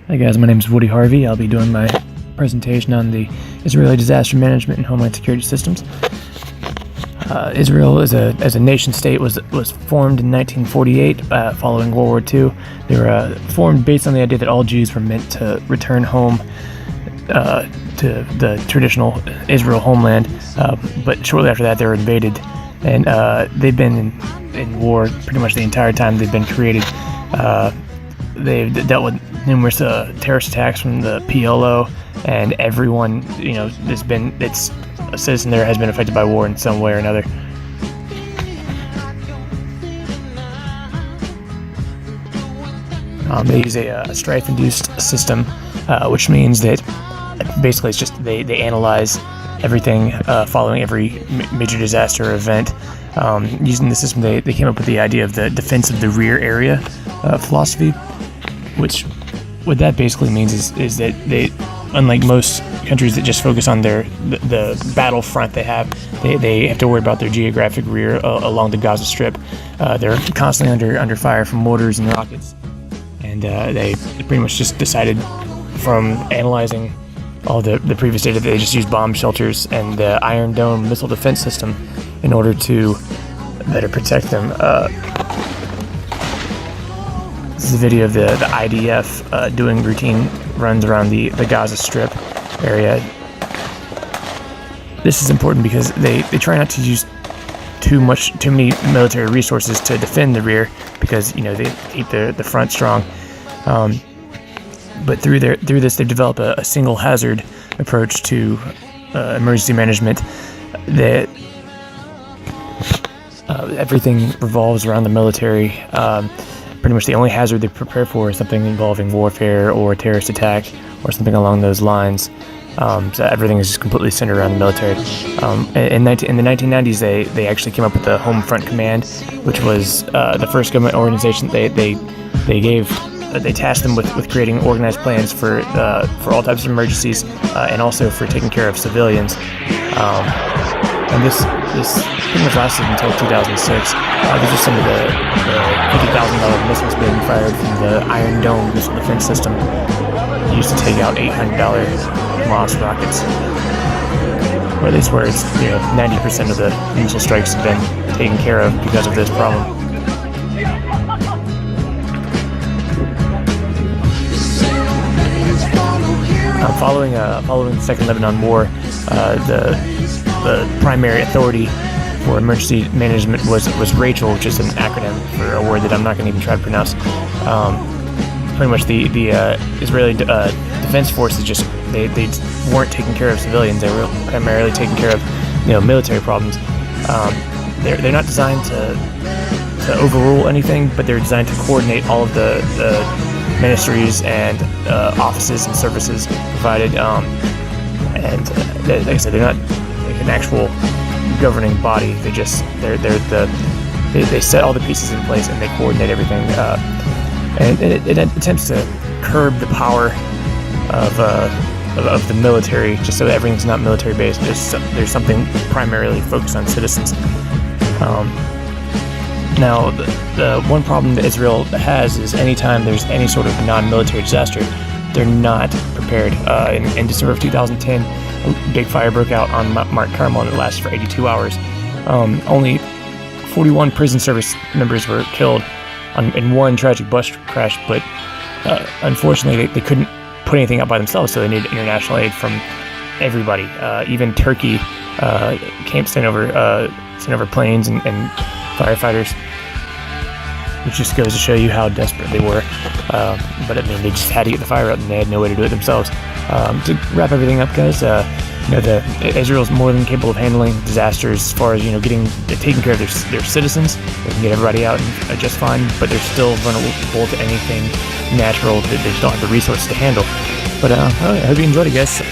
Hi guys, my name is Woody Harvey. I'll be doing my presentation on the Israeli disaster management and homeland security systems. Israel as a nation state was formed in 1948 following World War II. They were formed based on the idea that all Jews were meant to return home to the traditional Israel homeland, but shortly after that they were invaded, and they've been in war pretty much the entire time they've been created. They've dealt with numerous terrorist attacks from the PLO, and everyone, it's a citizen there has been affected by war in some way or another. They use a strife-induced system, which means that basically it's just they analyze everything following every major disaster or event. Using the system, they came up with the idea of the defense of the rear area philosophy, which what that basically means is that they, unlike most countries that just focus on the battlefront they have to worry about their geographic rear along the Gaza Strip. They're constantly under fire from mortars and rockets, and they pretty much just decided from analyzing all the previous data that they just used bomb shelters and the Iron Dome missile defense system in order to better protect them. This is a video of the IDF doing routine runs around the Gaza Strip area. This is important because they try not to use too many military resources to defend the rear, because they keep the front strong. But through this, they've developed a single hazard approach to emergency management that everything revolves around the military. Pretty much the only hazard they prepare for is something involving warfare or a terrorist attack or something along those lines. So everything is just completely centered around the military. In the 1990s, they actually came up with the Home Front Command, which was the first government organization they tasked them with creating organized plans for all types of emergencies and also for taking care of civilians. And this pretty much lasted until 2006. These are some of the $50,000 missiles being fired from the Iron Dome missile defense system used to take out $800 Moss rockets. Or at least where it's 90% of the missile strikes have been taken care of because of this problem. Following the Second Lebanon War, the primary authority for emergency management was Rachel, which is an acronym for a word that I'm not going to even try to pronounce. Pretty much the Israeli defense forces they weren't taking care of civilians. They were primarily taking care of military problems. They're not designed to overrule anything, but they're designed to coordinate all of the ministries and offices and services provided. And like I said, they're not an actual governing body. They set all the pieces in place and they coordinate everything. And it attempts to curb the power of the military, just so that everything's not military based. There's something primarily focused on citizens. Now, the one problem that Israel has is anytime there's any sort of non-military disaster, they're not prepared. In December of 2010, a big fire broke out on Mount Carmel, and it lasted for 82 hours. Only 41 prison service members were killed in one tragic bus crash, but unfortunately they couldn't put anything out by themselves, so they needed international aid from everybody. Even Turkey sent over planes and firefighters, which just goes to show you how desperate they were. But I mean, they just had to get the fire out, and they had no way to do it themselves. To wrap everything up, guys, Israel's more than capable of handling disasters as far as taking care of their citizens. They can get everybody out and just fine, but they're still vulnerable to anything natural that they just don't have the resources to handle. But I hope you enjoyed it, guys.